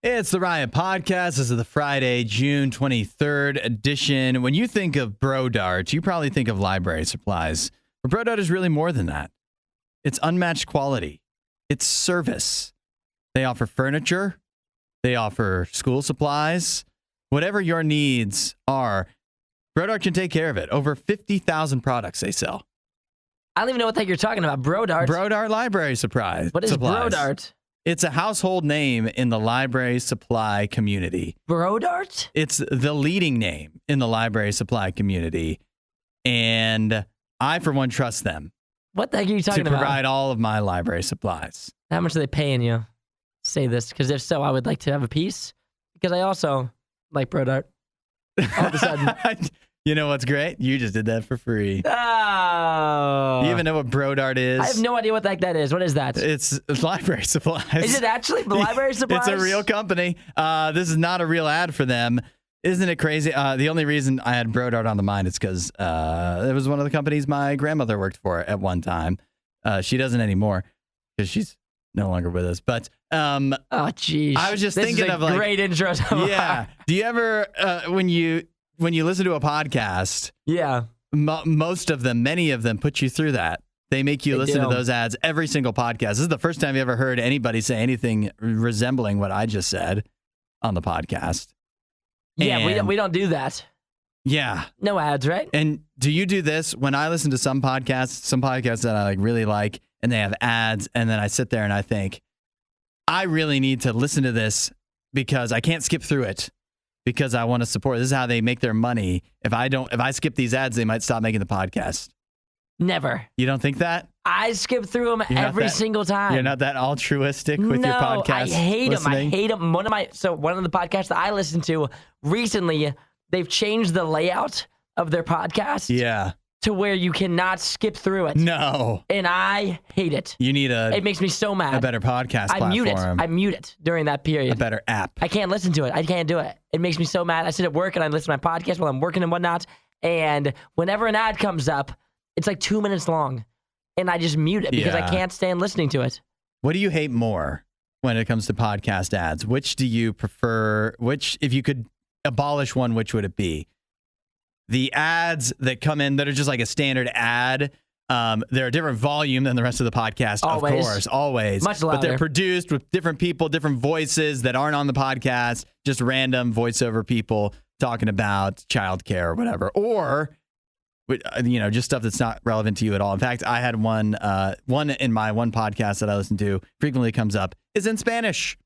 It's the Riot Podcast. This is the Friday, June 23rd edition. When you think of Bro Dart, you probably think of library supplies. But Bro Dart is really more than that. It's unmatched quality. It's service. They offer furniture. They offer school supplies. Whatever your needs are, Bro Dart can take care of it. Over 50,000 products they sell. I don't even know what the heck you're talking about. Bro Dart? Bro Dart library supplies. What is Bro Dart? It's a household name in the library supply community. Bro Dart? It's the leading name in the library supply community. And I, for one, trust them. What the heck are you talking about? To provide all of my library supplies. How much are they paying you? Say this, because if so, I would like to have a piece. Because I also like Bro Dart. All of a sudden. You know what's great? You just did that for free. Oh. You even know what Bro Dart is? I have no idea what the heck that is. What is that? It's library supplies. Is it actually the library supplies? It's a real company. This is not a real ad for them. Isn't it crazy? The only reason I had Bro Dart on the mind is because it was one of the companies my grandmother worked for at one time. She doesn't anymore because she's no longer with us. But oh, geez. I was just this thinking is a of like great intro. Yeah. Do you ever when you listen to a podcast, yeah, many of them put you through that. They make you listen to those ads every single podcast. This is the first time you ever heard anybody say anything resembling what I just said on the podcast. Yeah, we don't do that. Yeah. No ads, right? And do you do this? When I listen to some podcasts that I really like, and they have ads, and then I sit there and I think, I really need to listen to this because I can't skip through it. Because I want to support. This is how they make their money. If I skip these ads, they might stop making the podcast. Never. You don't think that? I skip through them every single time. You're not that altruistic with your podcast? I hate them. I hate them. One of the podcasts that I listened to recently, they've changed the layout of their podcast. Yeah. To where you cannot skip through it. No. And I hate it. You need it makes me so mad. A better podcast platform. I mute it during that period. A better app. I can't listen to it. I can't do it. It makes me so mad. I sit at work and I listen to my podcast while I'm working and whatnot. And whenever an ad comes up, it's like 2 minutes long. And I just mute it because I can't stand listening to it. What do you hate more when it comes to podcast ads? Which do you prefer? If you could abolish one, which would it be? The ads that come in that are just like a standard ad, they're a different volume than the rest of the podcast, always. Of course, always. Much louder. But they're produced with different people, different voices that aren't on the podcast, just random voiceover people talking about childcare or whatever. Or, just stuff that's not relevant to you at all. In fact, I had one in my one podcast that I listen to frequently comes up is in Spanish.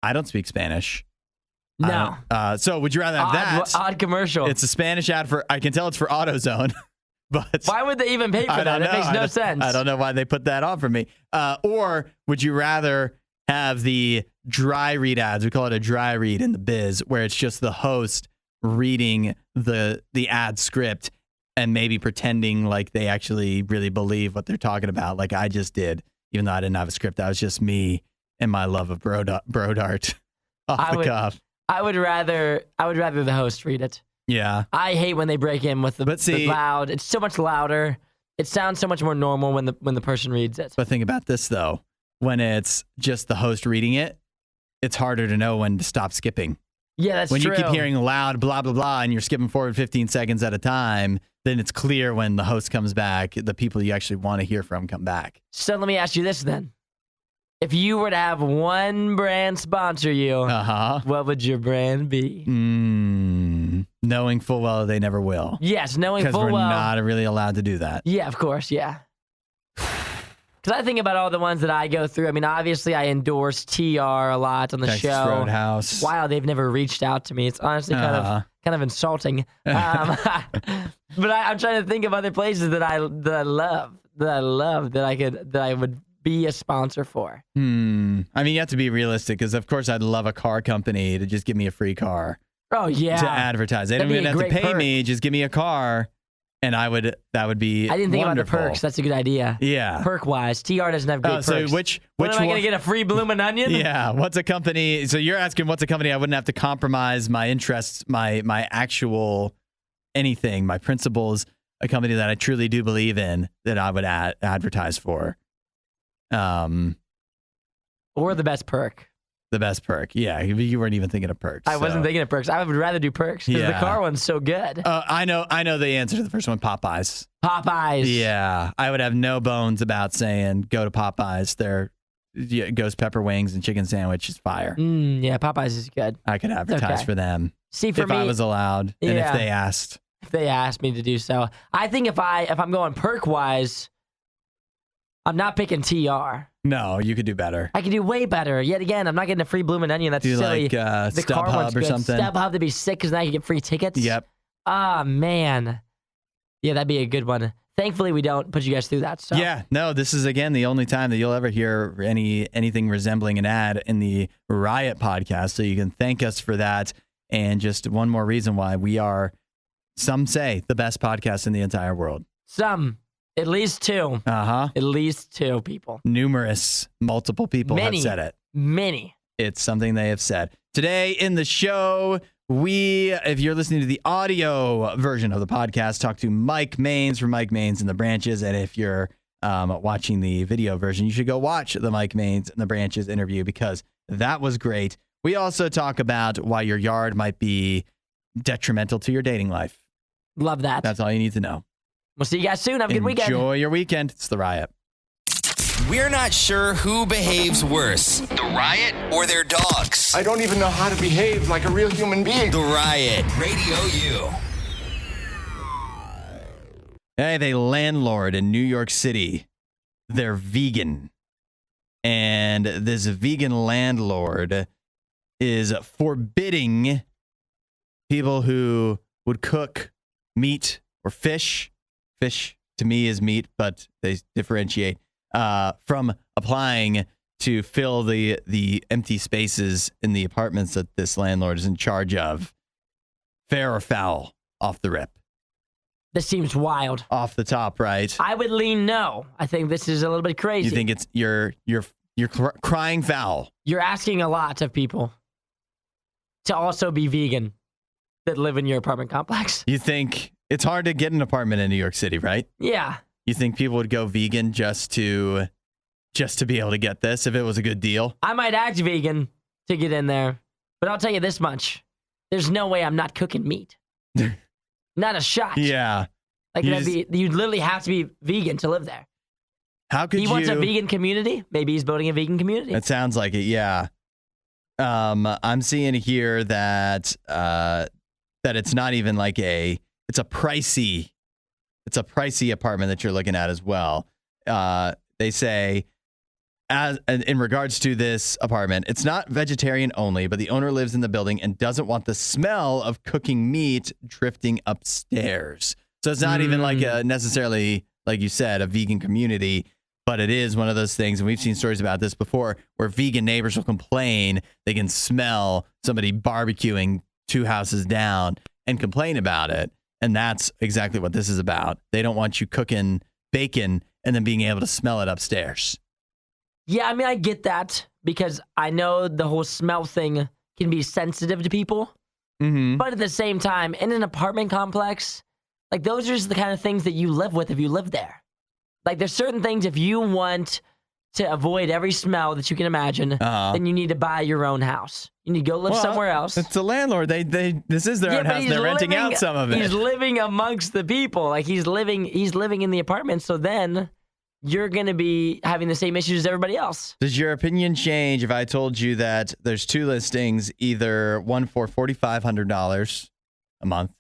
I don't speak Spanish. No. So would you rather have that? Odd commercial. It's a Spanish ad I can tell it's for AutoZone. But why would they even pay for that? It makes no sense. I don't know why they put that on for me. Or would you rather have the dry read ads? We call it a dry read in the biz, where it's just the host reading the ad script and maybe pretending like they actually really believe what they're talking about, like I just did, even though I didn't have a script. That was just me and my love of Bro Dart off the cuff. I would rather the host read it. Yeah. I hate when they break in with the loud. It's so much louder. It sounds so much more normal when the person reads it. But think about this though. When it's just the host reading it, it's harder to know when to stop skipping. Yeah, that's true. When you keep hearing loud blah blah blah and you're skipping forward 15 seconds at a time, then it's clear when the host comes back, the people you actually want to hear from come back. So let me ask you this then. If you were to have one brand sponsor you, what would your brand be? Knowing full well they never will. Yes, knowing full well. Because we're not really allowed to do that. Yeah, of course, yeah. Because I think about all the ones that I go through. I mean, obviously I endorse TR a lot on the Texas show. Roadhouse. Wow, they've never reached out to me. It's honestly kind of insulting. But I'm trying to think of other places that I love that I would be a sponsor for. I mean, you have to be realistic because, of course, I'd love a car company to just give me a free car. Oh, yeah. To advertise. They don't even have to pay me. Just give me a car. And that would be I didn't think wonderful. About the perks. That's a good idea. Yeah. Perk-wise. TR doesn't have great perks. So which am I going to get a free bloomin' onion? Yeah. What's a company? So you're asking what's a company I wouldn't have to compromise my interests, my actual anything, my principles, a company that I truly do believe in that I would advertise for. Or the best perk. The best perk. Yeah, you weren't even thinking of perks. I wasn't thinking of perks. I would rather do perks because the car one's so good. I know the answer to the first one, Popeyes. Popeyes. Yeah, I would have no bones about saying go to Popeyes. Their ghost pepper wings and chicken sandwich is fire. Yeah, Popeyes is good. I could advertise for them. See, for if me, I was allowed, and if they asked. If they asked me to do so. I think if I'm going perk-wise, I'm not picking TR. No, you could do better. I could do way better. Yet again, I'm not getting a free Bloomin' Onion. That's silly. Do like the car one's StubHub or good. something? StubHub to be sick because now you get free tickets. Yep. Ah, man. Yeah, that'd be a good one. Thankfully, we don't put you guys through that. So. Yeah, no, this is, again, the only time that you'll ever hear anything resembling an ad in the Riot podcast. So you can thank us for that. And just one more reason why we are, some say, the best podcast in the entire world. Some. At least two. Uh-huh. At least two people. Multiple people have said it. Many. It's something they have said. Today in the show, if you're listening to the audio version of the podcast, talk to Mike Maines from Mike Maines and the Branches. And if you're watching the video version, you should go watch the Mike Maines and the Branches interview because that was great. We also talk about why your yard might be detrimental to your dating life. Love that. That's all you need to know. We'll see you guys soon. Have a good weekend. Enjoy your weekend. It's The Riot. We're not sure who behaves worse, the Riot or their dogs. I don't even know how to behave like a real human being. The Riot, RadioU. Hey, they landlord in New York City. They're vegan. And this vegan landlord is forbidding people who would cook meat or fish. Fish to me is meat, but they differentiate from applying to fill the empty spaces in the apartments that this landlord is in charge of. Fair or foul, off the rip? This seems wild. Off the top, right? I would lean no. I think this is a little bit crazy. You think it's you're crying foul? You're asking a lot of people to also be vegan that live in your apartment complex. You think it's hard to get an apartment in New York City, right? Yeah. You think people would go vegan just to be able to get this if it was a good deal? I might act vegan to get in there, but I'll tell you this much. There's no way I'm not cooking meat. Not a shot. Yeah. Like you'd literally have to be vegan to live there. How could he wants a vegan community? Maybe he's building a vegan community. That sounds like it, yeah. I'm seeing here that it's not even like it's a pricey apartment that you're looking at as well. They say, in regards to this apartment, it's not vegetarian only, but the owner lives in the building and doesn't want the smell of cooking meat drifting upstairs. So it's not even like necessarily, like you said, a vegan community, but it is one of those things. And we've seen stories about this before where vegan neighbors will complain. They can smell somebody barbecuing 2 houses down and complain about it. And that's exactly what this is about. They don't want you cooking bacon and then being able to smell it upstairs. Yeah, I mean, I get that because I know the whole smell thing can be sensitive to people. Mm-hmm. But at the same time, in an apartment complex, like those are just the kind of things that you live with if you live there. Like there's certain things if you want to avoid every smell that you can imagine, then you need to buy your own house. You need to go live somewhere else. It's a landlord. This is their own house. They're renting out some of it. He's living amongst the people. Like he's living in the apartment. So then you're going to be having the same issues as everybody else. Does your opinion change if I told you that there's 2 listings, either one for $4,500 a month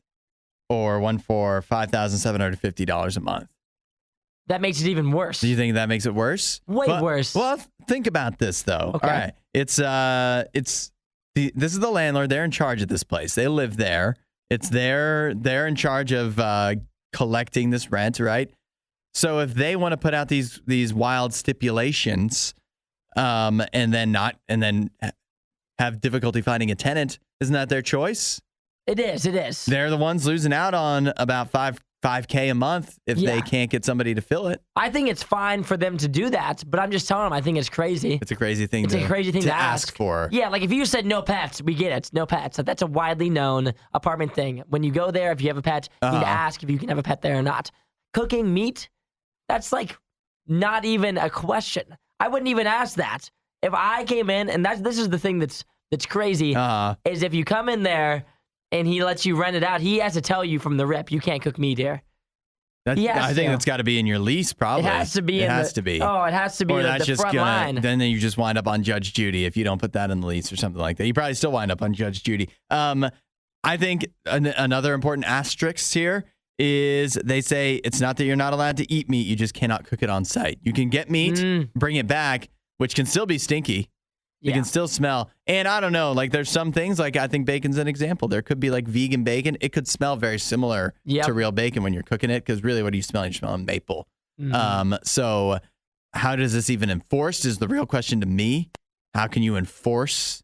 or one for $5,750 a month? That makes it even worse. Do you think that makes it worse? Way worse. Well, think about this though. Okay. All right. This is the landlord. They're in charge of this place. They live there. They're in charge of collecting this rent, right? So if they want to put out these wild stipulations, and then have difficulty finding a tenant, isn't that their choice? It is. They're the ones losing out on about $5K a month if they can't get somebody to fill it. I think it's fine for them to do that, but I'm just telling them I think it's crazy. It's a crazy thing. to ask for. Yeah, like if you said no pets, we get it. No pets. That's a widely known apartment thing. When you go there, if you have a pet, you need to ask if you can have a pet there or not. Cooking meat, that's like not even a question. I wouldn't even ask that. If I came in, and this is the thing that's crazy, is if you come in there and he lets you rent it out, he has to tell you from the rip, you can't cook meat here. I think that's got to be in your lease, probably. It has to be. It has to be. Oh, it has to be the front line. Then you just wind up on Judge Judy if you don't put that in the lease or something like that. You probably still wind up on Judge Judy. I think another important asterisk here is they say it's not that you're not allowed to eat meat. You just cannot cook it on site. You can get meat, bring it back, which can still be stinky. You can still smell. And I don't know, like there's some things, like I think bacon's an example. There could be like vegan bacon. It could smell very similar to real bacon when you're cooking it, because really what are you smelling? You're smelling maple. So how does this even enforced is the real question to me. How can you enforce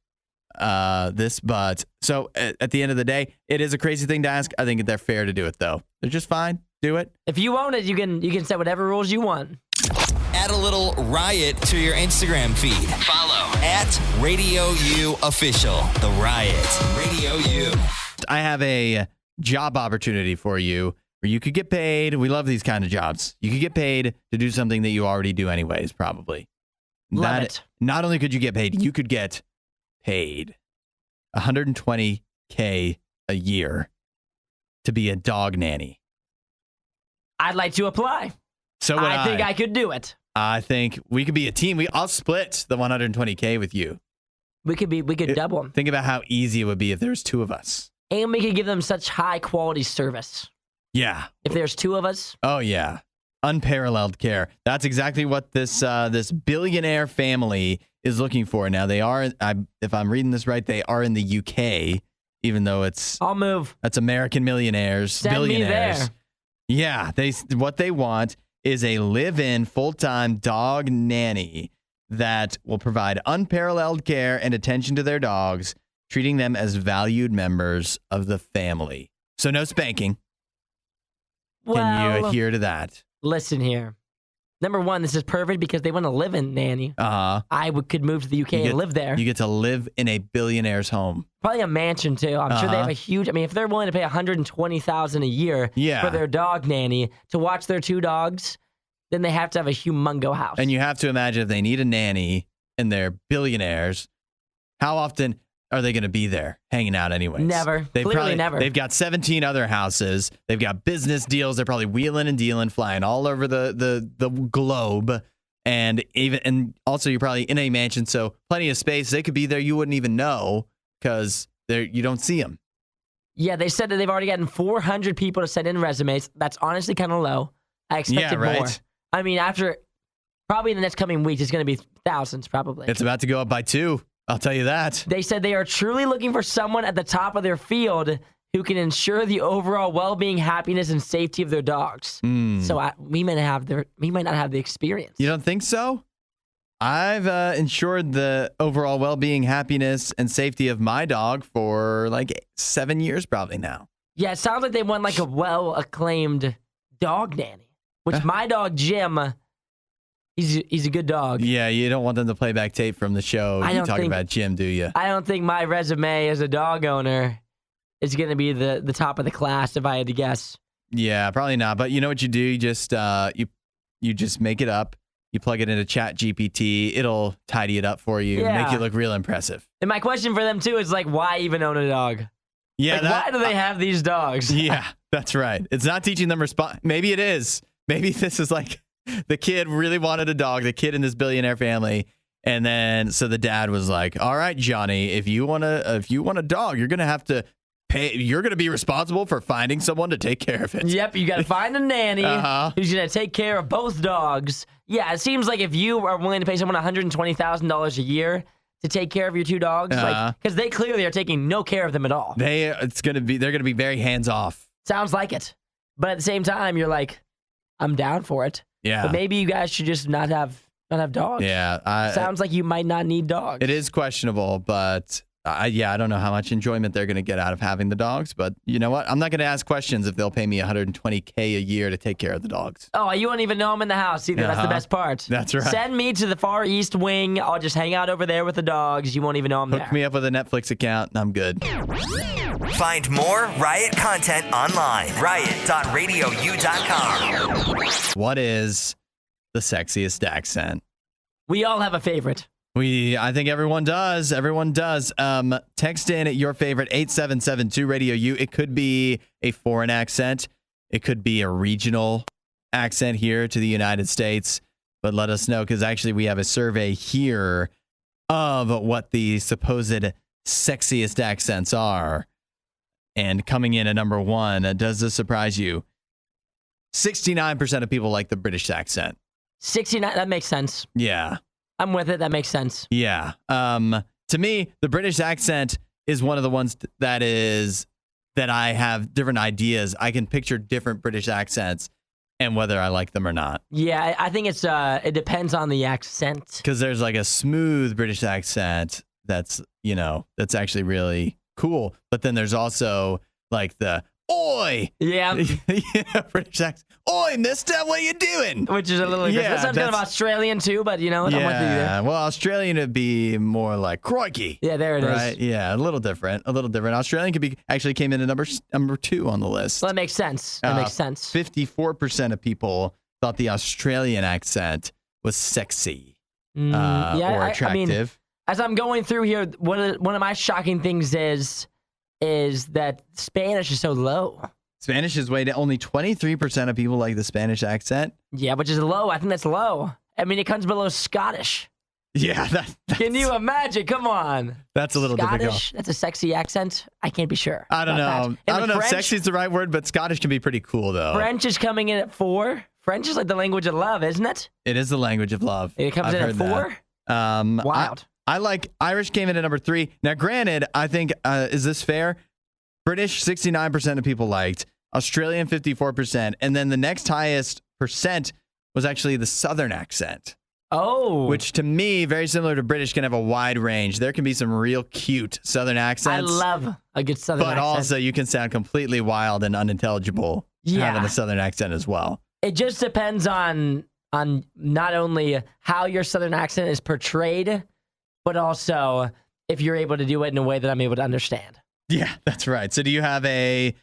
this? But so at the end of the day, it is a crazy thing to ask. I think they're fair to do it though. They're just fine. Do it. If you own it, you can set whatever rules you want. Add a little riot to your Instagram feed. Follow at RadioU Official. The Riot. Radio U. I have a job opportunity for you where you could get paid. We love these kind of jobs. You could get paid to do something that you already do anyways, probably. Love it. Not only could you get paid, you could get paid $120K a year to be a dog nanny. I'd like to apply. So would I think I could do it. I think we could be a team. I'll split the $120K with you. We could double them. Think about how easy it would be if there's two of us. And we could give them such high quality service. Yeah. If there's two of us. Oh yeah. Unparalleled care. That's exactly what this billionaire family is looking for. Now they are, if I'm reading this right, they are in the UK, even though I'll move. That's American millionaires, Send billionaires. Me there. Yeah, what they want is a live-in full-time dog nanny that will provide unparalleled care and attention to their dogs, treating them as valued members of the family. So no spanking. Can you adhere to that? Listen here. Number one, this is perfect because they want to live in nanny. I could move to the UK and live there. You get to live in a billionaire's home. Probably a mansion too. I'm sure they have a huge. I mean, if they're willing to pay $120,000 a year for their dog nanny to watch their two dogs, then they have to have a humongo house. And you have to imagine if they need a nanny and they're billionaires, how often are they going to be there hanging out anyways? Never. Clearly never. They've got 17 other houses. They've got business deals. They're probably wheeling and dealing, flying all over the globe. And also you're probably in a mansion, so plenty of space. They could be there. You wouldn't even know because you don't see them. Yeah, they said that they've already gotten 400 people to send in resumes. That's honestly kind of low. I expected more. I mean, after probably in the next coming weeks, it's going to be thousands probably. It's about to go up by 2. I'll tell you that. They said they are truly looking for someone at the top of their field who can ensure the overall well-being, happiness, and safety of their dogs. So we might not have the experience. You don't think so? I've ensured the overall well-being, happiness, and safety of my dog for like 7 years probably now. Yeah, it sounds like they want like a well-acclaimed dog nanny, which my dog, Jim... He's a good dog. Yeah, you don't want them to play back tape from the show. You talking about Jim, do you? I don't think my resume as a dog owner is going to be the top of the class if I had to guess. Yeah, probably not. But you know what you do? You just you just make it up. You plug it into Chat GPT. It'll tidy it up for you, make you look real impressive. And my question for them too is like, why even own a dog? Yeah, why do they have these dogs? Yeah, that's right. It's not teaching them Maybe it is. Maybe this is like. The kid really wanted a dog, the kid in this billionaire family. And then, so the dad was like, all right, Johnny, if you want a dog, you're going to have to pay. You're going to be responsible for finding someone to take care of it. Yep. You got to find a nanny who's going to take care of both dogs. Yeah. It seems like if you are willing to pay someone $120,000 a year to take care of your two dogs, because they clearly are taking no care of them at all. They're going to be very hands off. Sounds like it. But at the same time, you're like, I'm down for it. Yeah. But maybe you guys should just not have dogs. Yeah. Sounds like you might not need dogs. It is questionable, but I don't know how much enjoyment they're going to get out of having the dogs. But you know what? I'm not going to ask questions if they'll pay me $120K a year to take care of the dogs. Oh, you won't even know them in the house either. That's the best part. That's right. Send me to the far east wing. I'll just hang out over there with the dogs. You won't even know I'm there. Hook me up with a Netflix account and I'm good. Find more Riot content online. Riot.radiou.com. What is the sexiest accent? We all have a favorite. I think everyone does. Everyone does. Text in at your favorite 8772 RadioU. It could be a foreign accent. It could be a regional accent here to the United States. But let us know, because actually we have a survey here of what the supposed sexiest accents are. And coming in at number one, does this surprise you? 69% of people like the British accent. 69, that makes sense. Yeah. I'm with it. That makes sense. Yeah. To me, the British accent is one of the ones that I have different ideas. I can picture different British accents and whether I like them or not. Yeah, I think it depends on the accent. Because there's like a smooth British accent that's actually really cool. But then there's also like the oi. Yeah. British accent. Oi, mister, what are you doing? Which is a little aggressive. That sounds kind of Australian too, but I'm with you there. Well, Australian would be more like crikey. Yeah, there it is. Right? Yeah, a little different. Australian actually came in at number 2 on the list. Well, that makes sense. 54% of people thought the Australian accent was sexy or attractive. I mean, as I'm going through here, one of my shocking things is that Spanish is so low. Spanish is only 23% of people like the Spanish accent. Yeah, which is low. I think that's low. I mean, it comes below Scottish. Yeah. Can you imagine? Come on. That's a little Scottish, difficult. that's a sexy accent? I can't be sure. I don't know. I don't know if sexy is the right word, but Scottish can be pretty cool, though. French is coming in at 4. French is like the language of love, isn't it? It is the language of love. It comes in at 4? Wild. I like Irish came in at number 3. Now, granted, I think, is this fair? British, 69% of people liked. Australian, 54%. And then the next highest percent was actually the Southern accent. Oh. Which to me, very similar to British, can have a wide range. There can be some real cute Southern accents. I love a good Southern accent. But also you can sound completely wild and unintelligible having a Southern accent as well. It just depends on not only how your Southern accent is portrayed, but also if you're able to do it in a way that I'm able to understand. Yeah, that's right. So do you have a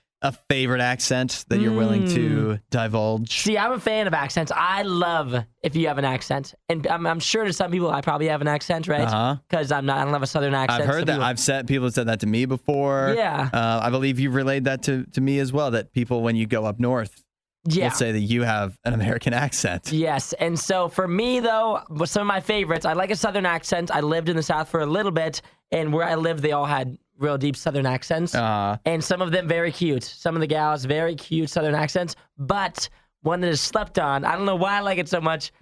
favorite accent that you're willing to divulge? See, I'm a fan of accents. I love if you have an accent. And I'm sure to some people I probably have an accent, right? Because I don't have a Southern accent. I've heard that. People have said that to me before. Yeah. I believe you've relayed that to me as well, that people, when you go up north, will say that you have an American accent. Yes. And so for me, though, some of my favorites, I like a Southern accent. I lived in the South for a little bit, and where I lived, they all had real deep Southern accents. And some of them very cute. Some of the gals, very cute Southern accents. But one that is slept on, I don't know why I like it so much.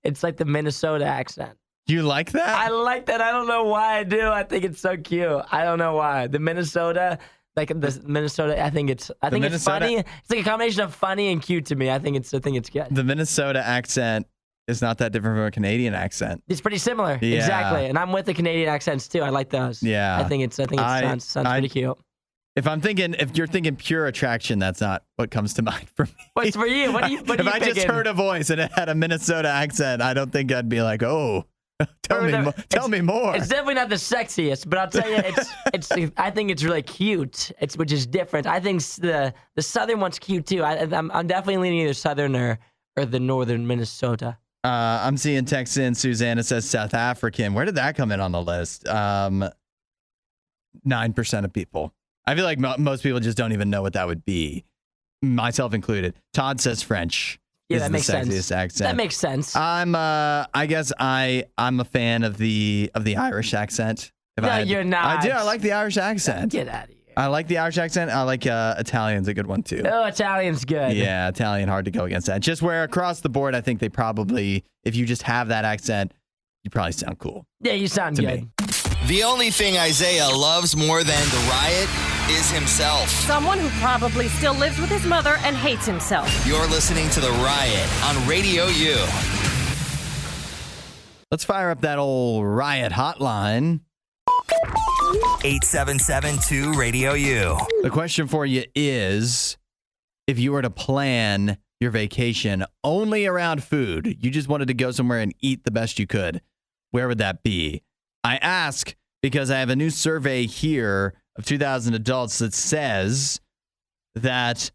It's like the Minnesota accent. You like that? I like that. I don't know why I do. I think it's so cute. I don't know why. The Minnesota... I think it's funny. It's like a combination of funny and cute to me. I think it's good. The Minnesota accent is not that different from a Canadian accent. It's pretty similar. Yeah. Exactly. And I'm with the Canadian accents too. I like those. Yeah. I think it sounds pretty cute. If you're thinking pure attraction, that's not what comes to mind for me. What's for you? What are you If I just heard a voice and it had a Minnesota accent, I don't think I'd be like, oh, tell me more. It's definitely not the sexiest, but I'll tell you, I think it's really cute. Which is different. I think the Southern one's cute too. I'm definitely leaning either Southern or the Northern Minnesota. I'm seeing text in. Susanna says South African. Where did that come in on the list? 9% of people. I feel like most people just don't even know what that would be, myself included. Todd says French. Yeah, that makes sense. Accent. That makes sense. I guess I'm a fan of the Irish accent. You're not. I do. I like the Irish accent. Get out of here. I like the Irish accent. I like Italian's a good one too. Oh, Italian's good. Yeah, Italian, hard to go against that. Just where across the board, I think they probably, if you just have that accent, you probably sound cool. Yeah, you sound good. Me. The only thing Isaiah loves more than the riot is himself. Someone who probably still lives with his mother and hates himself. You're listening to The Riot on RadioU. Let's fire up that old riot hotline. 8772-RADIO-U. The question for you is, if you were to plan your vacation only around food, you just wanted to go somewhere and eat the best you could, where would that be? I ask because I have a new survey here of 2,000 adults that says that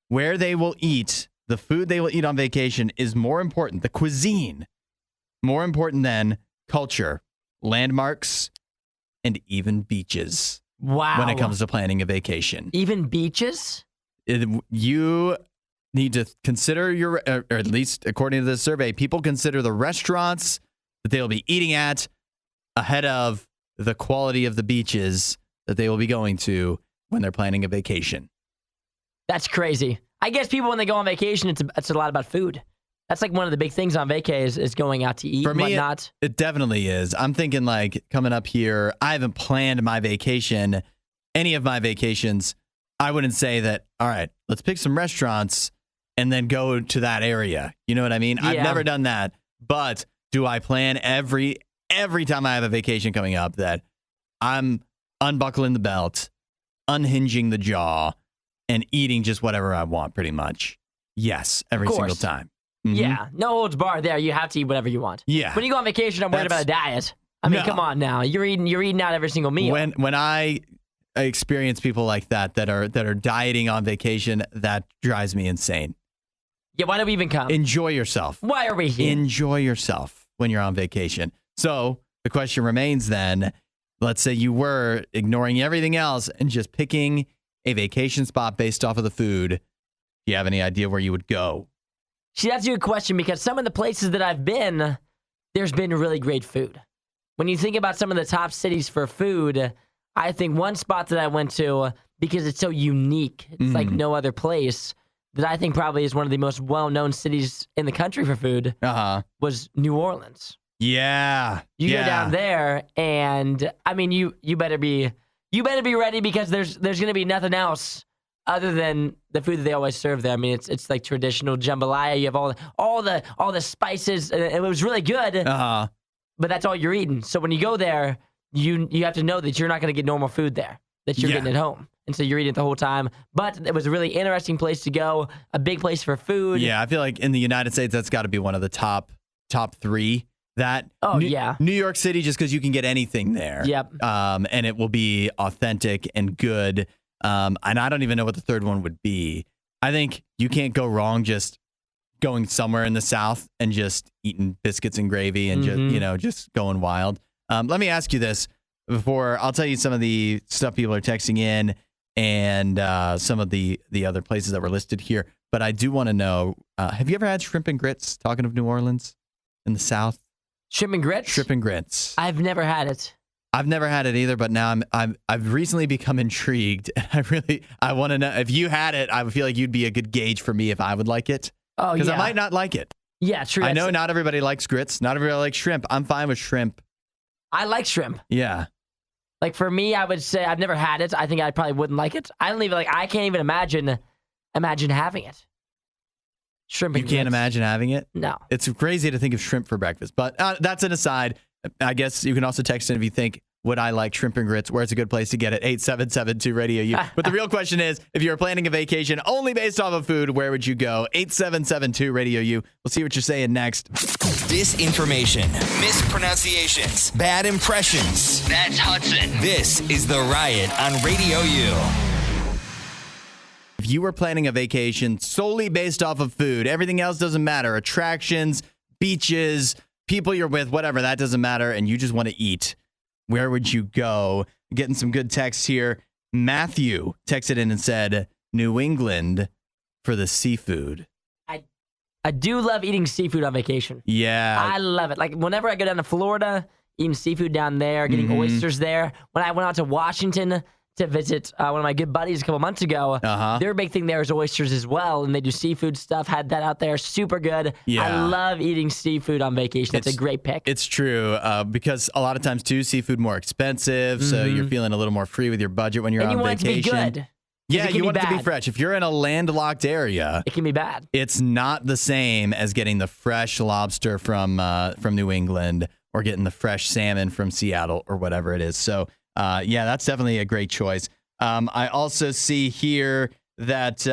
where they will eat, the food they will eat on vacation is more important, the cuisine, more important than culture. landmarks, and even beaches. Wow. When it comes to planning a vacation. Even beaches? You need to consider or at least according to this survey, people consider the restaurants that they will be eating at ahead of the quality of the beaches that they will be going to when they're planning a vacation. That's crazy. I guess people, when they go on vacation, it's a lot about food. That's like one of the big things on vacay is going out to eat and whatnot. It definitely is. I'm thinking like coming up here, I haven't planned my vacation, any of my vacations. I wouldn't say that, all right, let's pick some restaurants and then go to that area. You know what I mean? Yeah. I've never done that. But do I plan every time I have a vacation coming up that I'm unbuckling the belt, unhinging the jaw, and eating just whatever I want pretty much? Yes, every single time. Mm-hmm. Yeah, no holds barred there. You have to eat whatever you want. Yeah. When you go on vacation, I'm worried about a diet. I mean, come on now. You're eating out every single meal. When I experience people like that are dieting on vacation, that drives me insane. Yeah, why do we even come? Enjoy yourself. Why are we here? Enjoy yourself when you're on vacation. So the question remains then, let's say you were ignoring everything else and just picking a vacation spot based off of the food. Do you have any idea where you would go? See, that's a good question because some of the places that I've been, there's been really great food. When you think about some of the top cities for food, I think one spot that I went to, because it's so unique, it's like no other place, that I think probably is one of the most well-known cities in the country for food, was New Orleans. Yeah. You go down there, and I mean, you better be ready because there's going to be nothing else other than the food that they always serve there. I mean, it's like traditional jambalaya. You have all the spices, and it was really good. But that's all you're eating. So when you go there, you have to know that you're not going to get normal food there, that you're getting at home. And so you're eating it the whole time. But it was a really interesting place to go, a big place for food. Yeah, I feel like in the United States, that's got to be one of the top three. New York City, just because you can get anything there. Yep. And it will be authentic and good. And I don't even know what the third one would be. I think you can't go wrong just going somewhere in the South and just eating biscuits and gravy and just going wild. Let me ask you this before I'll tell you some of the stuff people are texting in and some of the other places that were listed here. But I do want to know, have you ever had shrimp and grits, talking of New Orleans in the South? Shrimp and grits? Shrimp and grits. I've never had it. I've never had it either, but now I've recently become intrigued, and I want to know if you had it. I feel like you'd be a good gauge for me if I would like it. Oh, because I might not like it. Yeah, true. I know not everybody likes grits. Not everybody likes shrimp. I'm fine with shrimp. I like shrimp. Yeah. Like for me, I would say I've never had it. I think I probably wouldn't like it. I can't even imagine having it. Shrimp and grits. You can't imagine having it? No. It's crazy to think of shrimp for breakfast, but that's an aside. I guess you can also text in if you think, would I like shrimp and grits? Where's a good place to get it? 877-2 RadioU. But the real question is, if you're planning a vacation only based off of food, where would you go? 877-2 RadioU. We'll see what you're saying next. Disinformation, mispronunciations, bad impressions. That's Hudson. This is The Riot on Radio U. If you were planning a vacation solely based off of food, everything else doesn't matter. Attractions, beaches, people you're with, whatever, that doesn't matter, and you just want to eat. Where would you go? Getting some good texts here. Matthew texted in and said, New England for the seafood. I do love eating seafood on vacation. Yeah. I love it. Like whenever I go down to Florida, eating seafood down there, getting oysters there. When I went out to Washington to visit one of my good buddies a couple months ago, their big thing there is oysters as well, and they do seafood stuff. Had that out there, super good. Yeah. I love eating seafood on vacation. That's a great pick. It's true because a lot of times too, seafood more expensive, so you're feeling a little more free with your budget when you're on vacation. And you want it to be good. Yeah, you want it to be fresh. If you're in a landlocked area, it can be bad. It's not the same as getting the fresh lobster from New England or getting the fresh salmon from Seattle or whatever it is. So, yeah, that's definitely a great choice. I also see here that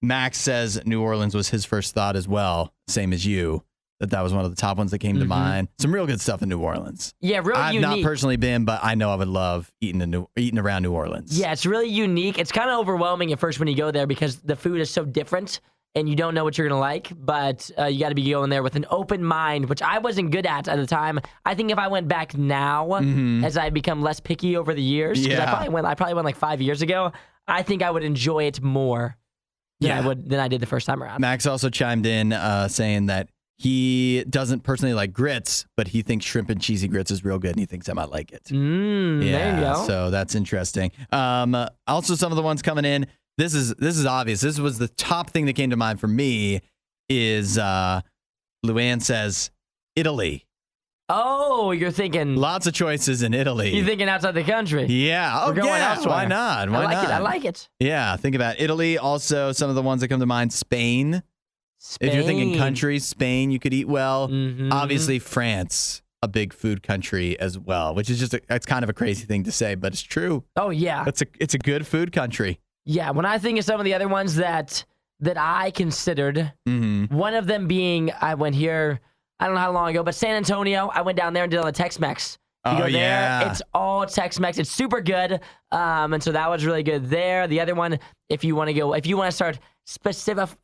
Max says New Orleans was his first thought as well, same as you. That was one of the top ones that came to mind. Some real good stuff in New Orleans. Yeah, really I've unique. not personally been, but I know I would love eating around New Orleans. Yeah, it's really unique. It's kind of overwhelming at first when you go there because the food is so different and you don't know what you're going to like, but you got to be going there with an open mind, which I wasn't good at the time. I think if I went back now, as I become less picky over the years, because I probably went like 5 years ago, I think I would enjoy it more than I did the first time around. Max also chimed in saying that he doesn't personally like grits, but he thinks shrimp and cheesy grits is real good, and he thinks I might like it. There you go. So that's interesting. Also, some of the ones coming in, this is obvious. This was the top thing that came to mind for me is Luann says Italy. Oh, you're thinking... Lots of choices in Italy. You're thinking outside the country. Yeah. Oh, yeah. Why not? Why not? I like it. Yeah. Think about Italy. Also, some of the ones that come to mind, Spain. If you're thinking countries, Spain, you could eat well. Obviously, France, a big food country as well, which is it's kind of a crazy thing to say, but it's true. Oh, yeah. It's a good food country. Yeah. When I think of some of the other ones that I considered, one of them being, I went here, I don't know how long ago, but San Antonio, I went down there and did all the Tex-Mex. You go there, it's all Tex-Mex. It's super good. And so that was really good there. The other one, if you want to start specifying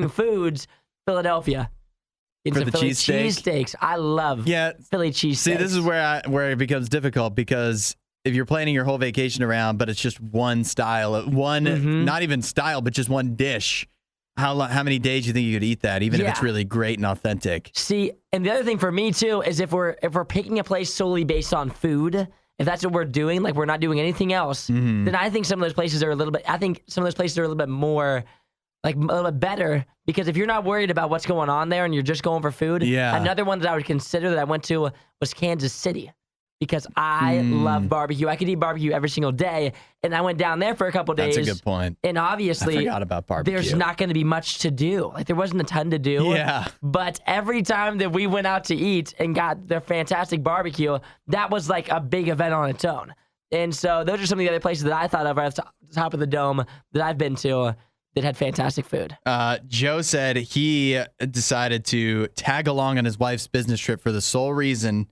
foods, Philadelphia. It's for the Philly cheesesteak. Cheesesteaks. I love Philly cheesesteaks. See, this is where it becomes difficult because if you're planning your whole vacation around, but it's just one style, not even style, but just one dish. How many days do you think you could eat that, even if it's really great and authentic? See, and the other thing for me too is if we're picking a place solely based on food, if that's what we're doing, like we're not doing anything else, then I think some of those places are a little bit more, like a little bit better, because if you're not worried about what's going on there and you're just going for food, another one that I would consider that I went to was Kansas City. Because I love barbecue. I could eat barbecue every single day. And I went down there for a couple days. That's a good point. And obviously, I forgot about barbecue. There's not going to be much to do. Like, there wasn't a ton to do. Yeah. But every time that we went out to eat and got their fantastic barbecue, that was like a big event on its own. And so those are some of the other places that I thought of right at the top of the dome that I've been to that had fantastic food. Joe said he decided to tag along on his wife's business trip for the sole reason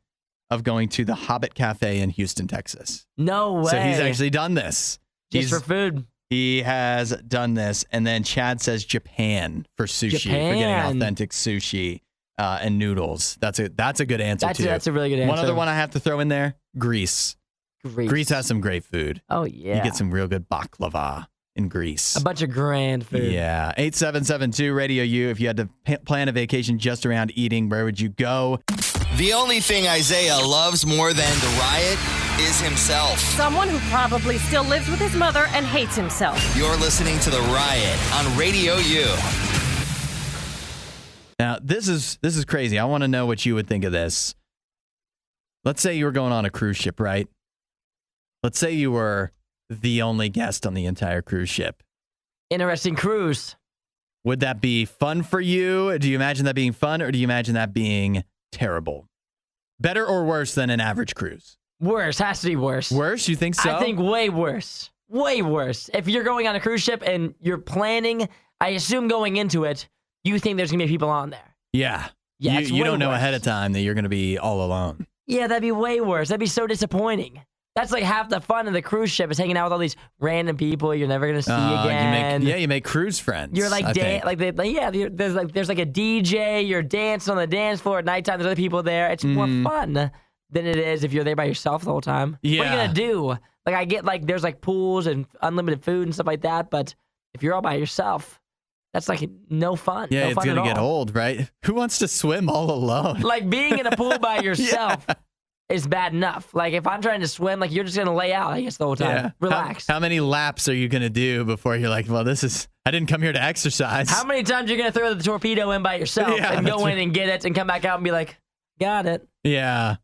of going to the Hobbit Cafe in Houston, Texas. No way. So he's actually done this. Just for food. He has done this. And then Chad says Japan for sushi, for getting authentic sushi and noodles. That's a good answer, too. That's a really good answer. One other one I have to throw in there, Greece. Greece has some great food. Oh, yeah. You get some real good baklava in Greece. A bunch of grand food. Yeah. 8772 Radio U. If you had to plan a vacation just around eating, where would you go? The only thing Isaiah loves more than the riot is himself. Someone who probably still lives with his mother and hates himself. You're listening to The Riot on Radio U. Now, this is crazy. I want to know what you would think of this. Let's say you were going on a cruise ship, right? Let's say you were the only guest on the entire cruise ship. Interesting cruise. Would that be fun for you? Do you imagine that being fun, or do you imagine that being terrible? Better or worse than an average cruise? Worse. Has to be worse. Worse? You think so? I think way worse. Way worse. If you're going on a cruise ship and you're planning, I assume going into it, you think there's going to be people on there. Yeah. Yeah, you don't know ahead of time that you're going to be all alone. Yeah, that'd be way worse. That'd be so disappointing. That's like half the fun of the cruise ship is hanging out with all these random people you're never gonna see again. You make cruise friends. You're like there's like a DJ. You're dancing on the dance floor at nighttime. There's other people there. It's more fun than it is if you're there by yourself the whole time. Yeah. What are you gonna do? Like I get like there's like pools and unlimited food and stuff like that, but if you're all by yourself, that's like no fun. Yeah, no it's fun gonna at get all. old, right? Who wants to swim all alone? Like being in a pool by yourself. Is bad enough. Like if I'm trying to swim, like you're just gonna lay out, I guess, the whole time. Yeah. Relax. How many laps are you gonna do before you're like, well, I didn't come here to exercise. How many times you're gonna throw the torpedo in by yourself and go in and get it and come back out and be like, got it. Yeah.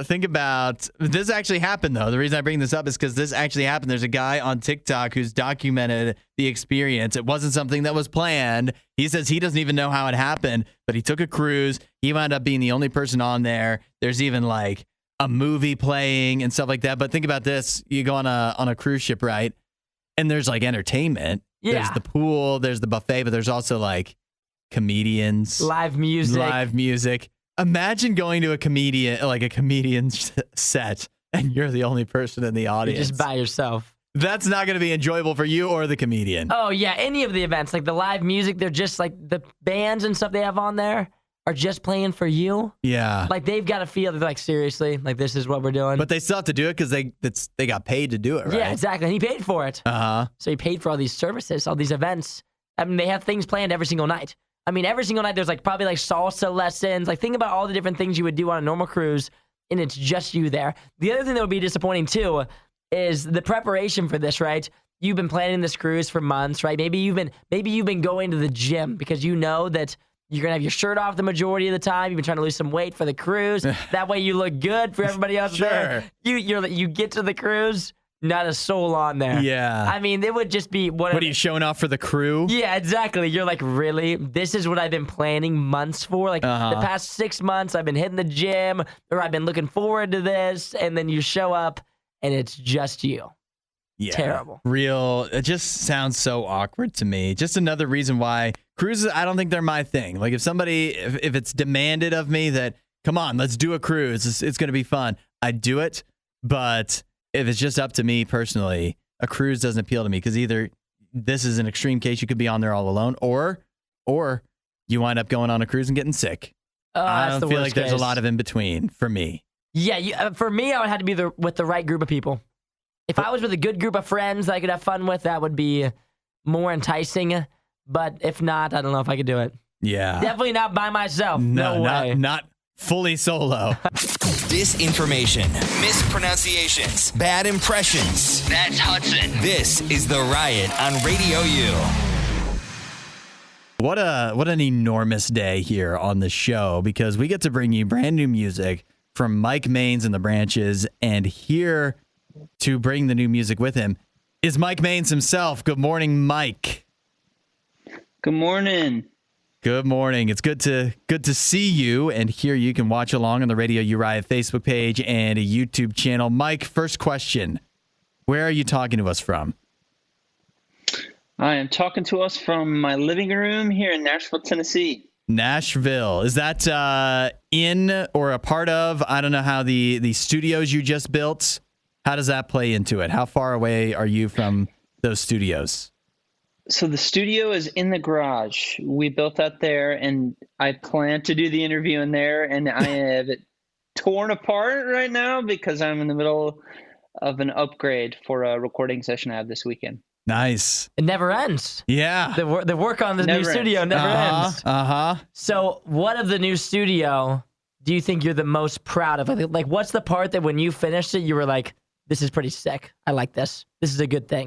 Think about this actually happened though. The reason I bring this up is because this actually happened. There's a guy on TikTok who's documented the experience. It wasn't something that was planned. He says he doesn't even know how it happened, but he took a cruise. He wound up being the only person on there. There's even like a movie playing and stuff like that. But think about this. You go on a cruise ship, right? And there's like entertainment. Yeah. There's the pool, there's the buffet, but there's also like comedians. Live music. Imagine going to a comedian's set and you're the only person in the audience. You're just by yourself. That's not going to be enjoyable for you or the comedian. Oh, yeah, any of the events, like the live music, they're just like the bands and stuff they have on there are just playing for you. Yeah. Like they've got to feel like, seriously, like this is what we're doing. But they still have to do it because they got paid to do it, right? Yeah, exactly. And he paid for it. Uh-huh. So he paid for all these services, all these events. I mean, they have things planned every single night. I mean, every single night there's like probably like salsa lessons. Like think about all the different things you would do on a normal cruise, and it's just you there. The other thing that would be disappointing too is the preparation for this, right? You've been planning this cruise for months, right? Maybe you've been going to the gym because you know that you're going to have your shirt off the majority of the time. You've been trying to lose some weight for the cruise. That way you look good for everybody else there. You get to the cruise, not a soul on there. Yeah. I mean, it would just be... What are you showing off for the crew? Yeah, exactly. You're like, really? This is what I've been planning months for? Like, the past 6 months, I've been hitting the gym, or I've been looking forward to this, and then you show up, and it's just you. Yeah. Terrible. It just sounds so awkward to me. Just another reason why cruises, I don't think they're my thing. Like if it's demanded of me that, come on, let's do a cruise, it's going to be fun, I'd do it. But if it's just up to me personally, a cruise doesn't appeal to me because either this is an extreme case, you could be on there all alone, or you wind up going on a cruise and getting sick. I don't feel like there's a lot of in between for me. Yeah, for me, I would have to be with the right group of people. If I was with a good group of friends that I could have fun with, that would be more enticing. But if not, I don't know if I could do it. Yeah. Definitely not by myself. No way. Not fully solo. Disinformation, mispronunciations, bad impressions. That's Hudson. This is The Riot on Radio U. What an enormous day here on the show because we get to bring you brand new music from Mike Maines and the Branches, and here to bring the new music with him is Mike Maines himself. Good morning, Mike. Good morning. Good morning. It's good to see you and hear you. You can watch along on the RadioU RIOT Facebook page and a YouTube channel. Mike, first question. Where are you talking to us from? I am talking to us from my living room here in Nashville, Tennessee. Nashville. Is that in or a part of, I don't know how the studios you just built, how does that play into it? How far away are you from those studios? So the studio is in the garage. We built that there, and I plan to do the interview in there, and I have it torn apart right now because I'm in the middle of an upgrade for a recording session I have this weekend. Nice. It never ends. Yeah. The work on the new studio never ends. So what of the new studio do you think you're the most proud of? Like, what's the part that when you finished it, you were like, this is pretty sick. I like this. This is a good thing.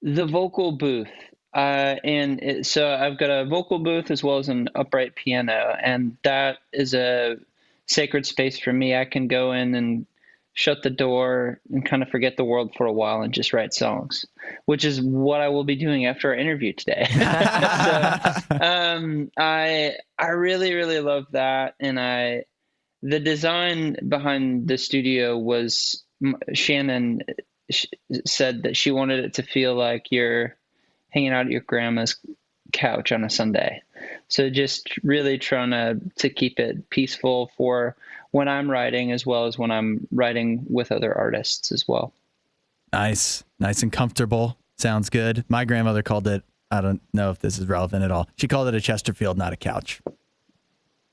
The vocal booth. So I've got a vocal booth as well as an upright piano, and that is a sacred space for me. I can go in and shut the door and kind of forget the world for a while and just write songs, which is what I will be doing after our interview today. I really, really love that. And the design behind the studio was Shannon said that she wanted it to feel like you're hanging out at your grandma's couch on a Sunday. So just really trying to keep it peaceful for when I'm writing as well as when I'm writing with other artists as well. Nice and comfortable. Sounds good. My grandmother called it, I don't know if this is relevant at all, she called it a Chesterfield, not a couch.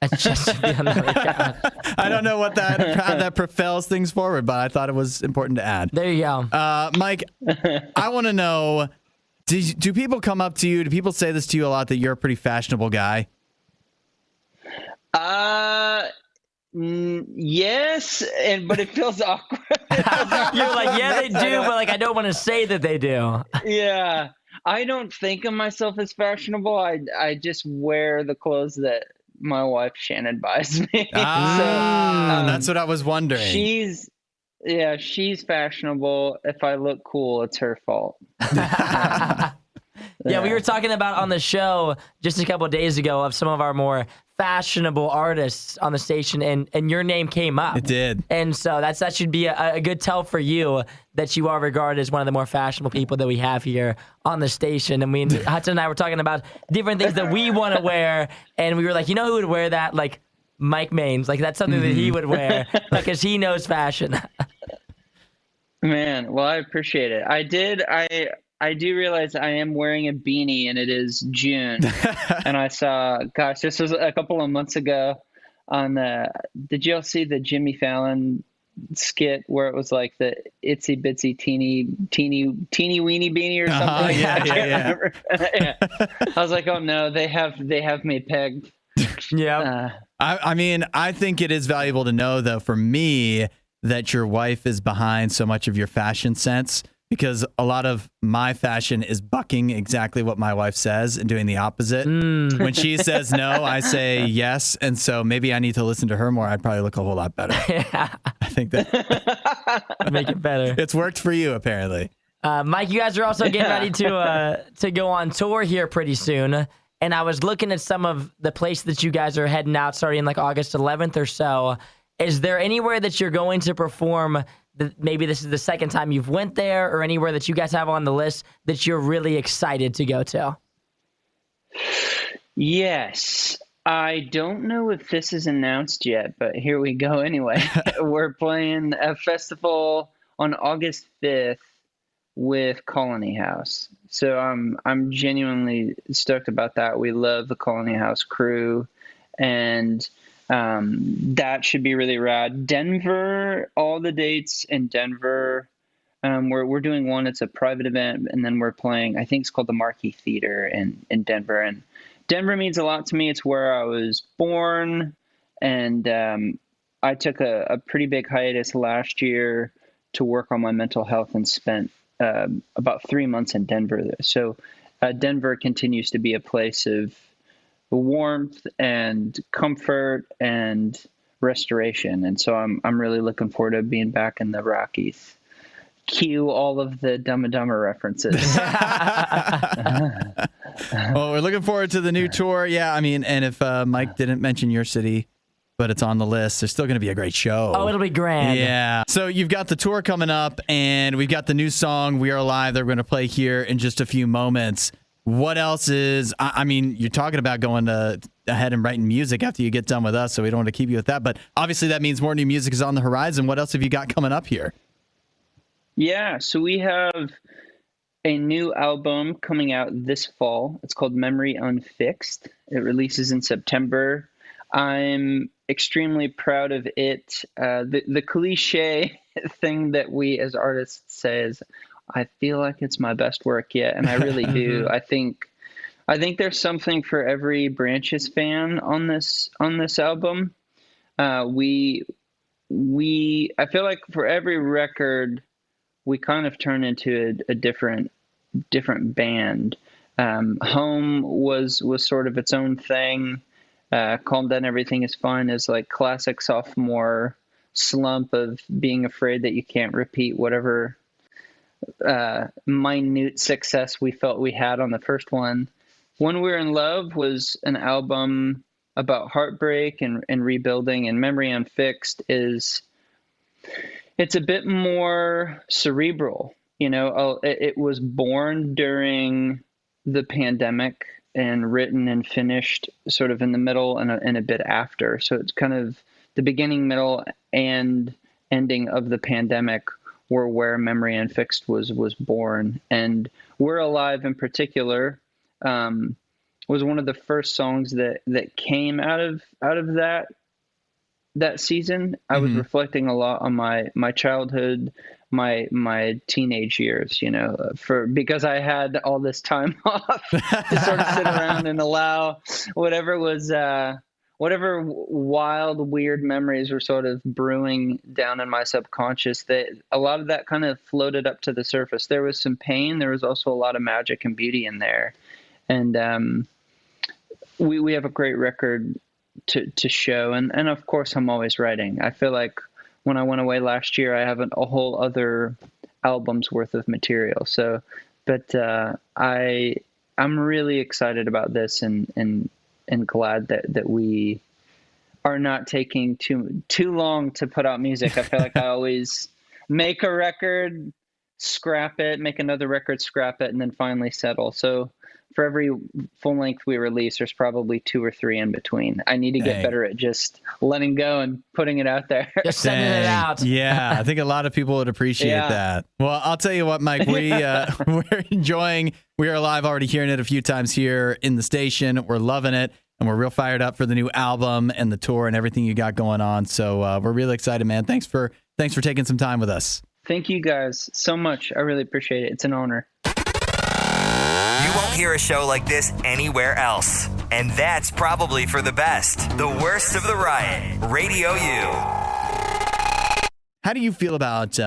A Chesterfield, not a couch. I don't know how that propels things forward, but I thought it was important to add. There you go. Mike, I want to know, do people come up to you? Do people say this to you a lot, that you're a pretty fashionable guy? Yes, but it feels awkward. You're like, yeah, they do, but like I don't want to say that they do. Yeah, I don't think of myself as fashionable. I just wear the clothes that my wife Shannon buys me. That's what I was wondering. She's fashionable. If I look cool, it's her fault. Yeah, we were talking about on the show just a couple of days ago of some of our more fashionable artists on the station, and your name came up. It did. And so that should be a good tell for you that you are regarded as one of the more fashionable people that we have here on the station. And Hudson and I were talking about different things that we want to wear, and we were like, you know who would wear that? Like Mike Maines. Like that's something that he would wear because he knows fashion. Man, well, I appreciate it. I do realize I am wearing a beanie and it is June. And I saw, gosh, this was a couple of months ago on did y'all see the Jimmy Fallon skit where it was like the itsy bitsy teeny weeny beanie or something? Yeah. Yeah. I was like, oh no, they have me pegged. Yeah. I mean, I think it is valuable to know, though, for me, that your wife is behind so much of your fashion sense, because a lot of my fashion is bucking exactly what my wife says and doing the opposite. When she says no, I say yes. And so maybe I need to listen to her more. I'd probably look a whole lot better. Yeah. I think that Make it better. it's worked for you, apparently. Mike, you guys are also getting ready to go on tour here pretty soon. And I was looking at some of the places that you guys are heading out starting like August 11th or so. Is there anywhere that you're going to perform that maybe this is the second time you've went there, or anywhere that you guys have on the list that you're really excited to go to? Yes. I don't know if this is announced yet, but here we go anyway. We're playing a festival on August 5th with Colony House. So I'm genuinely stoked about that. We love the Colony House crew, and that should be really rad. Denver, all the dates in Denver. We're doing one. It's a private event, and then we're playing, I think it's called the Marquee Theater in Denver. And Denver means a lot to me. It's where I was born, and I took a pretty big hiatus last year to work on my mental health and spent about 3 months in Denver. So Denver continues to be a place of warmth and comfort and restoration. And so I'm really looking forward to being back in the Rockies. Cue all of the Dumb and Dumber references. Well, we're looking forward to the new tour. Yeah, I mean, and if Mike didn't mention your city, but it's on the list, there's still going to be a great show. Oh, it'll be grand. Yeah. So you've got the tour coming up, and we've got the new song, We Are Alive, that we're going to play here in just a few moments. What else is, I mean, you're talking about going ahead and writing music after you get done with us, so we don't want to keep you with that. But obviously that means more new music is on the horizon. What else have you got coming up here? Yeah, so we have a new album coming out this fall. It's called Memory Unfixed. It releases in September. I'm extremely proud of it. The cliche thing that we as artists say is, I feel like it's my best work yet, and I really do. I think there's something for every Branches fan on this album. I feel like for every record, we kind of turn into a different band. Home was sort of its own thing. Calm Down, Everything Is Fine is like classic sophomore slump of being afraid that you can't repeat whatever minute success we felt we had on the first one. When We're in Love was an album about heartbreak and rebuilding, and Memory Unfixed it's a bit more cerebral. You know, it was born during the pandemic and written and finished sort of in the middle and a bit after. So it's kind of the beginning, middle, and ending of the pandemic were where Memory Unfixed was born. And We're Alive in particular was one of the first songs that came out of that season. I was reflecting a lot on my childhood, my teenage years, you know, because I had all this time off to sort of sit around and allow whatever wild, weird memories were sort of brewing down in my subconscious, that a lot of that kind of floated up to the surface. There was some pain. There was also a lot of magic and beauty in there. And we have a great record to show. And of course, I'm always writing. I feel like when I went away last year, I have a whole other album's worth of material. So, but I'm really excited about this and glad that we are not taking too long to put out music. I feel like I always make a record, scrap it, make another record, scrap it, and then finally settle. So for every full length we release, there's probably 2 or 3 in between. I need to get better at just letting go and putting it out there. Just sending it out. Yeah, I think a lot of people would appreciate that. Well, I'll tell you what, Mike, we're enjoying We Are Alive, already hearing it a few times here in the station. We're loving it, and we're real fired up for the new album and the tour and everything you got going on. So we're really excited, man. Thanks for taking some time with us. Thank you guys so much. I really appreciate it. It's an honor. You won't hear a show like this anywhere else. And that's probably for the best. The Worst of the Riot. Radio U. How do you feel about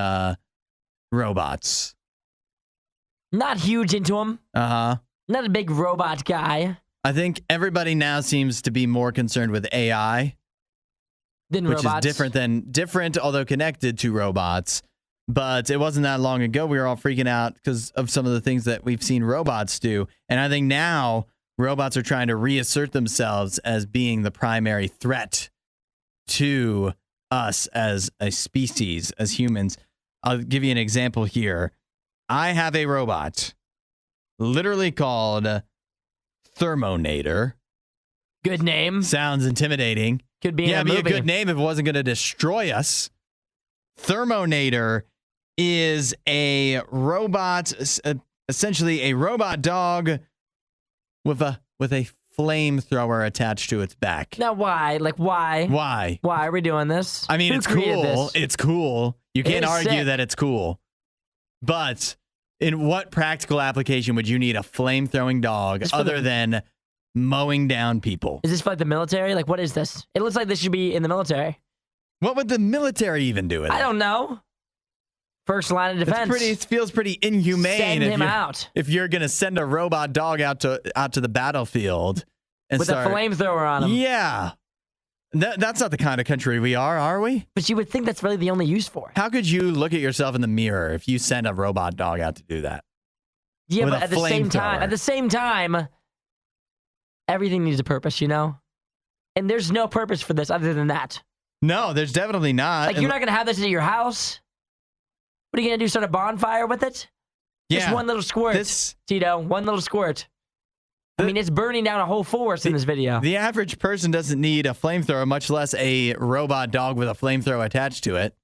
robots? Not huge into them. Uh-huh. Not a big robot guy. I think everybody now seems to be more concerned with AI. Than which robots. is different, although connected to robots. But it wasn't that long ago we were all freaking out because of some of the things that we've seen robots do. And I think now robots are trying to reassert themselves as being the primary threat to us as a species, as humans. I'll give you an example here. I have a robot literally called Thermonator. Good name. Sounds intimidating. Could be in a movie. a good name if it wasn't going to destroy us. Thermonator is a robot, essentially a robot dog with a flamethrower attached to its back. Now, why? Like, why? Why? Why are we doing this? I mean, Who it's created cool. this? It's cool. You can't is argue sick. that it's cool. But in what practical application would you need a flamethrowing dog It's for other than mowing down people? Is this for like the military? Like, what is this? It looks like this should be in the military. What would the military even do with it? I don't know. First line of defense. It feels pretty inhumane. Send him out. If you're going to send a robot dog out to the battlefield and With start, a flamethrower on him. Yeah. That's not the kind of country we are we? But you would think that's really the only use for it. How could you look at yourself in the mirror if you send a robot dog out to do that? Yeah, With but a at the same time, everything needs a purpose, you know? And there's no purpose for this other than that. No, there's definitely not. Like, you're not going to have this at your house? What are you going to do, start a bonfire with it? Just one little squirt, Tito. One little squirt. I mean, it's burning down a whole forest in this video. The average person doesn't need a flamethrower, much less a robot dog with a flamethrower attached to it.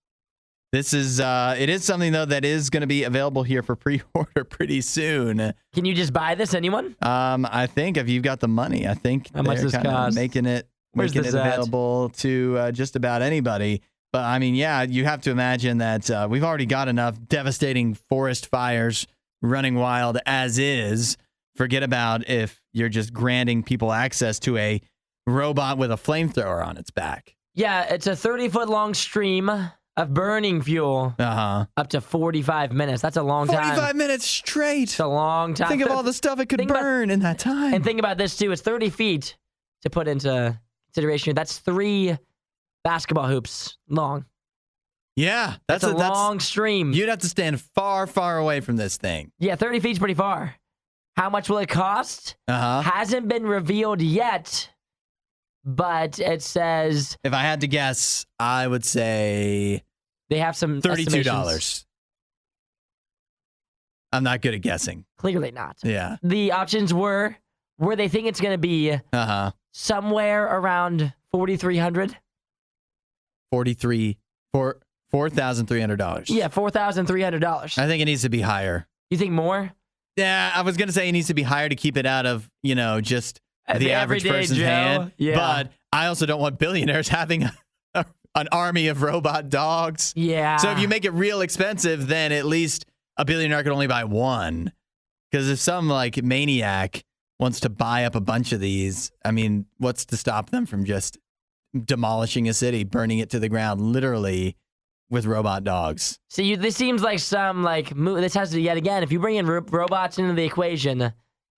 This is, it is something, though, that is going to be available here for pre-order pretty soon. Can you just buy this, anyone? I think if you've got the money, I think How much they're does this kind of cost? making it available to just about anybody. But I mean, yeah, you have to imagine that we've already got enough devastating forest fires running wild as is. Forget about if you're just granting people access to a robot with a flamethrower on its back. Yeah, it's a 30-foot long stream of burning fuel. Up to 45 minutes. That's a long time. 45 minutes straight. It's a long time. Think of all the stuff it could burn in that time. And think about this, too. It's 30 feet to put into consideration. That's 3 basketball hoops long. Yeah. That's a long stream. You'd have to stand far, far away from this thing. Yeah, 30 feet's pretty far. How much will it cost? Hasn't been revealed yet, but it says... If I had to guess, I would say... They have some $32. I'm not good at guessing. Clearly not. Yeah. The options were where they think it's going to be somewhere around $4,300. $4,300. Yeah, $4,300. I think it needs to be higher. You think more? Yeah, I was going to say it needs to be higher to keep it out of, just the average person's hand. Yeah. But I also don't want billionaires having an army of robot dogs. Yeah. So if you make it real expensive, then at least a billionaire could only buy one. Because if some maniac wants to buy up a bunch of these, I mean, what's to stop them from just demolishing a city, burning it to the ground, literally with robot dogs? See, this seems like some this has to yet again. If you bring in robots into the equation,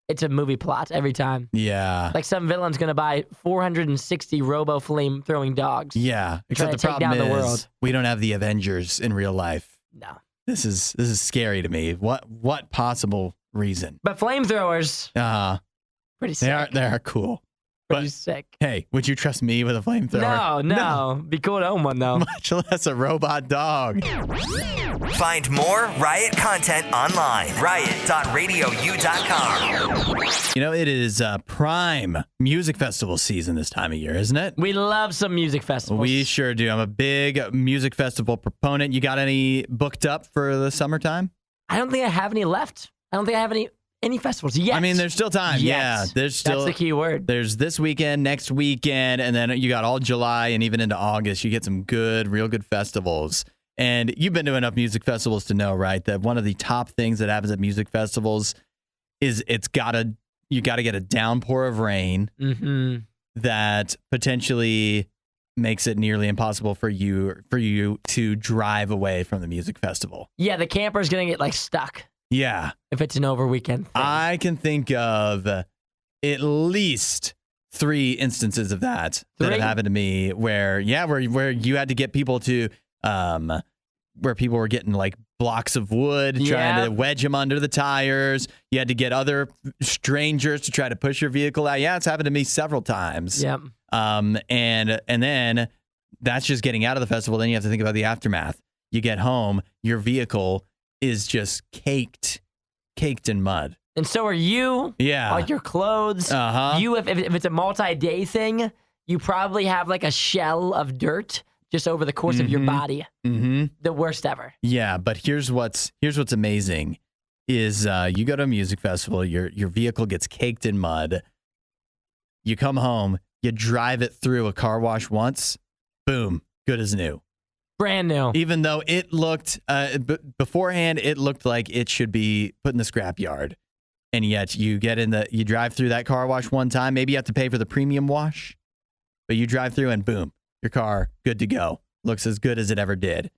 it's a movie plot every time. Yeah. Like some villain's gonna buy 460 robo flame throwing dogs. Yeah. Except the problem is we don't have the Avengers in real life. No. This is scary to me. What possible reason? But flamethrowers. Uh-huh. Pretty sick. They are cool. Pretty sick. Hey, would you trust me with a flamethrower? No. Be cool to own one, though. Much less a robot dog. Find more Riot content online. Riot.radiou.com. You know, it is prime music festival season this time of year, isn't it? We love some music festivals. We sure do. I'm a big music festival proponent. You got any booked up for the summertime? I don't think I have any left. I don't think I have any festivals yet. I mean, there's still time. Yet. Yeah, there's still. That's the key word. There's this weekend, next weekend, and then you got all July and even into August. You get some real good festivals. And you've been to enough music festivals to know, right, that one of the top things that happens at music festivals is you got to get a downpour of rain that potentially makes it nearly impossible for you to drive away from the music festival. Yeah, the camper's gonna get stuck. Yeah. If it's an over weekend thing. I can think of at least 3 instances of that have happened to me where you had to get people to where people were getting blocks of wood, trying to wedge them under the tires. You had to get other strangers to try to push your vehicle out. Yeah, it's happened to me several times. Yep. And then that's just getting out of the festival. Then you have to think about the aftermath. You get home, your vehicle is just caked in mud. And so are you. Yeah. All your clothes. Uh-huh. You, if it's a multi-day thing, you probably have a shell of dirt just over the course of your body. Mm-hmm. The worst ever. Yeah, but here's what's amazing is you go to a music festival, your vehicle gets caked in mud. You come home, you drive it through a car wash once, boom, good as new. Brand new. Even though it looked, beforehand, it looked like it should be put in the scrap yard. And yet you drive through that car wash one time. Maybe you have to pay for the premium wash, but you drive through and boom, your car, good to go. Looks as good as it ever did.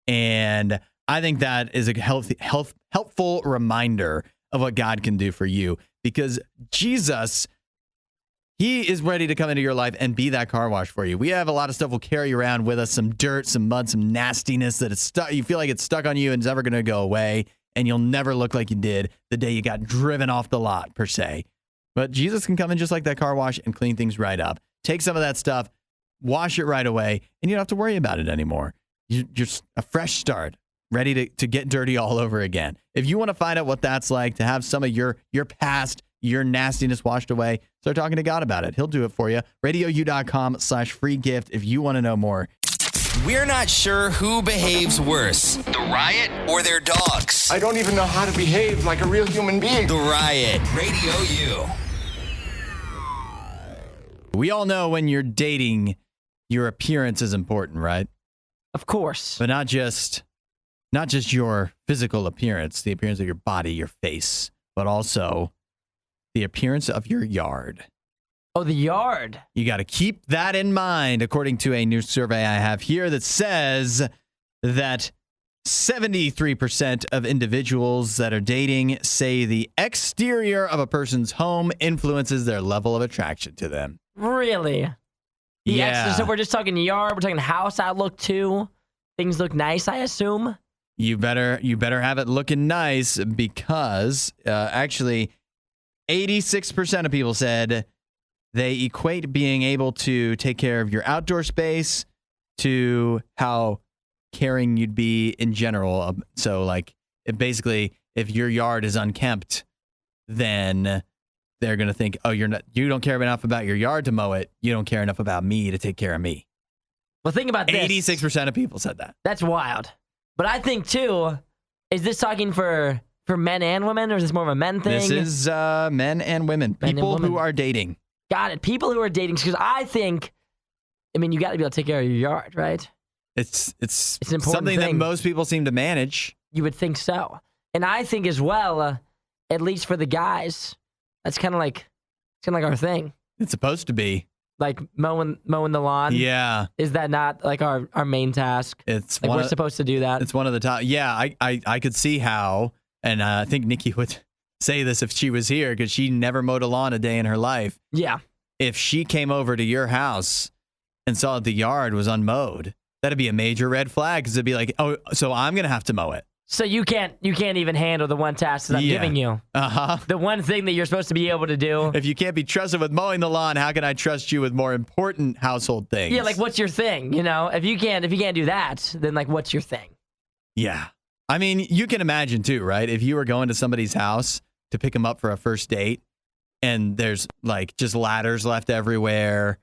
And I think that is a helpful reminder of what God can do for you, because Jesus, He is ready to come into your life and be that car wash for you. We have a lot of stuff we'll carry around with us, some dirt, some mud, some nastiness that is stuck. You feel like it's stuck on you and it's never going to go away, and you'll never look like you did the day you got driven off the lot, per se. But Jesus can come in just like that car wash and clean things right up. Take some of that stuff, wash it right away, and you don't have to worry about it anymore. You're just a fresh start, ready to get dirty all over again. If you want to find out what that's like, to have some of your past, your nastiness washed away, start talking to God about it. He'll do it for you. RadioU.com/free gift if you want to know more. We're not sure who behaves worse, the Riot or their dogs. I don't even know how to behave like a real human being. The Riot, Radio U. We all know when you're dating, your appearance is important, right? Of course. But not just your physical appearance, the appearance of your body, your face, but also the appearance of your yard. Oh, the yard. You got to keep that in mind, according to a new survey I have here that says that 73% of individuals that are dating say the exterior of a person's home influences their level of attraction to them. Really? Yeah. So we're just talking yard, we're talking house outlook too. Things look nice, I assume. You better have it looking nice, because actually 86% of people said they equate being able to take care of your outdoor space to how caring you'd be in general. So if your yard is unkempt, then they're going to think, oh, you don't care enough about your yard to mow it. You don't care enough about me to take care of me. Well, think about this. 86% of people said that. That's wild. But I think, too, is this talking for men and women, or is this more of a men thing? This is men and women. People who are dating. Got it. People who are dating. Because I think, you got to be able to take care of your yard, right? It's an important something thing that most people seem to manage. You would think so. And I think as well, at least for the guys, that's kind of like our thing. It's supposed to be. Like mowing the lawn. Yeah. Is that not like our main task? It's we're supposed to do that. It's one of the top. Yeah, I could see how, and I think Nikki would say this if she was here, because she never mowed a lawn a day in her life. Yeah. If she came over to your house and saw that the yard was unmowed, that'd be a major red flag, because it'd be like, oh, so I'm going to have to mow it. So you can't even handle the one task that I'm giving you. Uh-huh. The one thing that you're supposed to be able to do. If you can't be trusted with mowing the lawn, how can I trust you with more important household things? Yeah, like what's your thing? You know, if you can't do that, then like what's your thing? Yeah. I mean, you can imagine too, right? If you were going to somebody's house to pick them up for a first date and there's like just ladders left everywhere,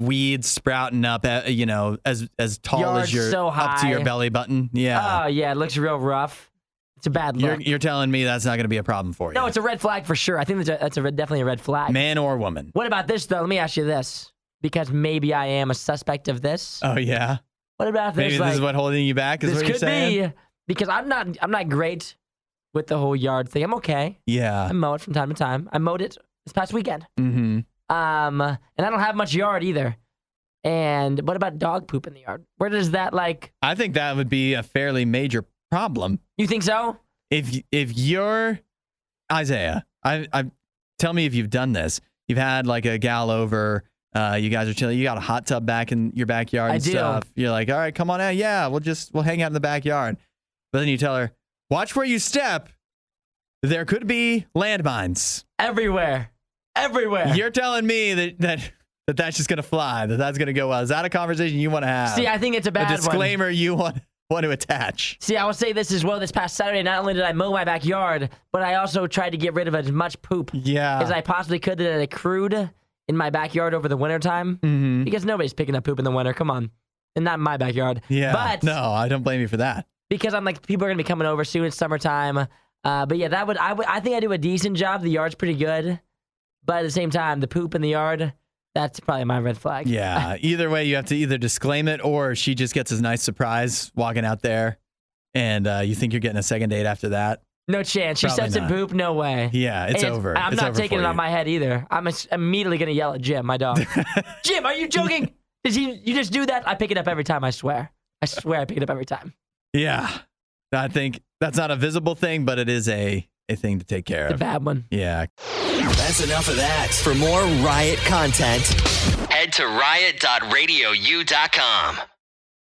weeds sprouting up, you know, as tall Yard's as your so up to your high. belly button. Yeah. Oh, yeah, it looks real rough. It's a bad look. You're telling me that's not going to be a problem for you? No, it's a red flag for sure. I think that's definitely a red flag. Man or woman? What about this, though? Let me ask you this, because maybe I am a suspect of this. Oh, yeah? What about this? Maybe this is what holding you back is this what you're could saying? be, because I'm not great with the whole yard thing. I'm okay. Yeah. I mow it from time to time. I mowed it this past weekend. Mm-hmm. And I don't have much yard either. And what about dog poop in the yard? Where does that like? I think that would be a fairly major problem. You think so? If you're Isaiah, I tell me if you've done this. You've had like a gal over. You guys are chilling. You got a hot tub back in your backyard and stuff. You're like, all right, come on out. Yeah, we'll hang out in the backyard. But then you tell her, watch where you step. There could be landmines everywhere. You're telling me that's just gonna fly. That's gonna go well. Is that a conversation you want to have? See, I think it's a bad one. A disclaimer you want to attach. See, I will say this as well. This past Saturday, not only did I mow my backyard, but I also tried to get rid of as much poop as I possibly could that it accrued in my backyard over the wintertime. Mm-hmm. Because nobody's picking up poop in the winter. Come on. And not in my backyard. Yeah. But no, I don't blame you for that. Because I'm like, people are going to be coming over soon. It's summertime. But yeah, I think I do a decent job. The yard's pretty good. But at the same time, the poop in the yard, that's probably my red flag. Yeah. Either way, you have to either disclaim it or she just gets a nice surprise walking out there and you think you're getting a second date after that. No chance. She steps in poop? No way. Yeah, it's over. I'm not taking it on my head either. I'm immediately going to yell at Jim, my dog. Jim, are you joking? You just do that? I pick it up every time, I swear. I swear I pick it up every time. Yeah. I think that's not a visible thing, but it is a thing to take care of. It's a bad one. Yeah. That's enough of that. For more Riot content, head to riot.radiou.com.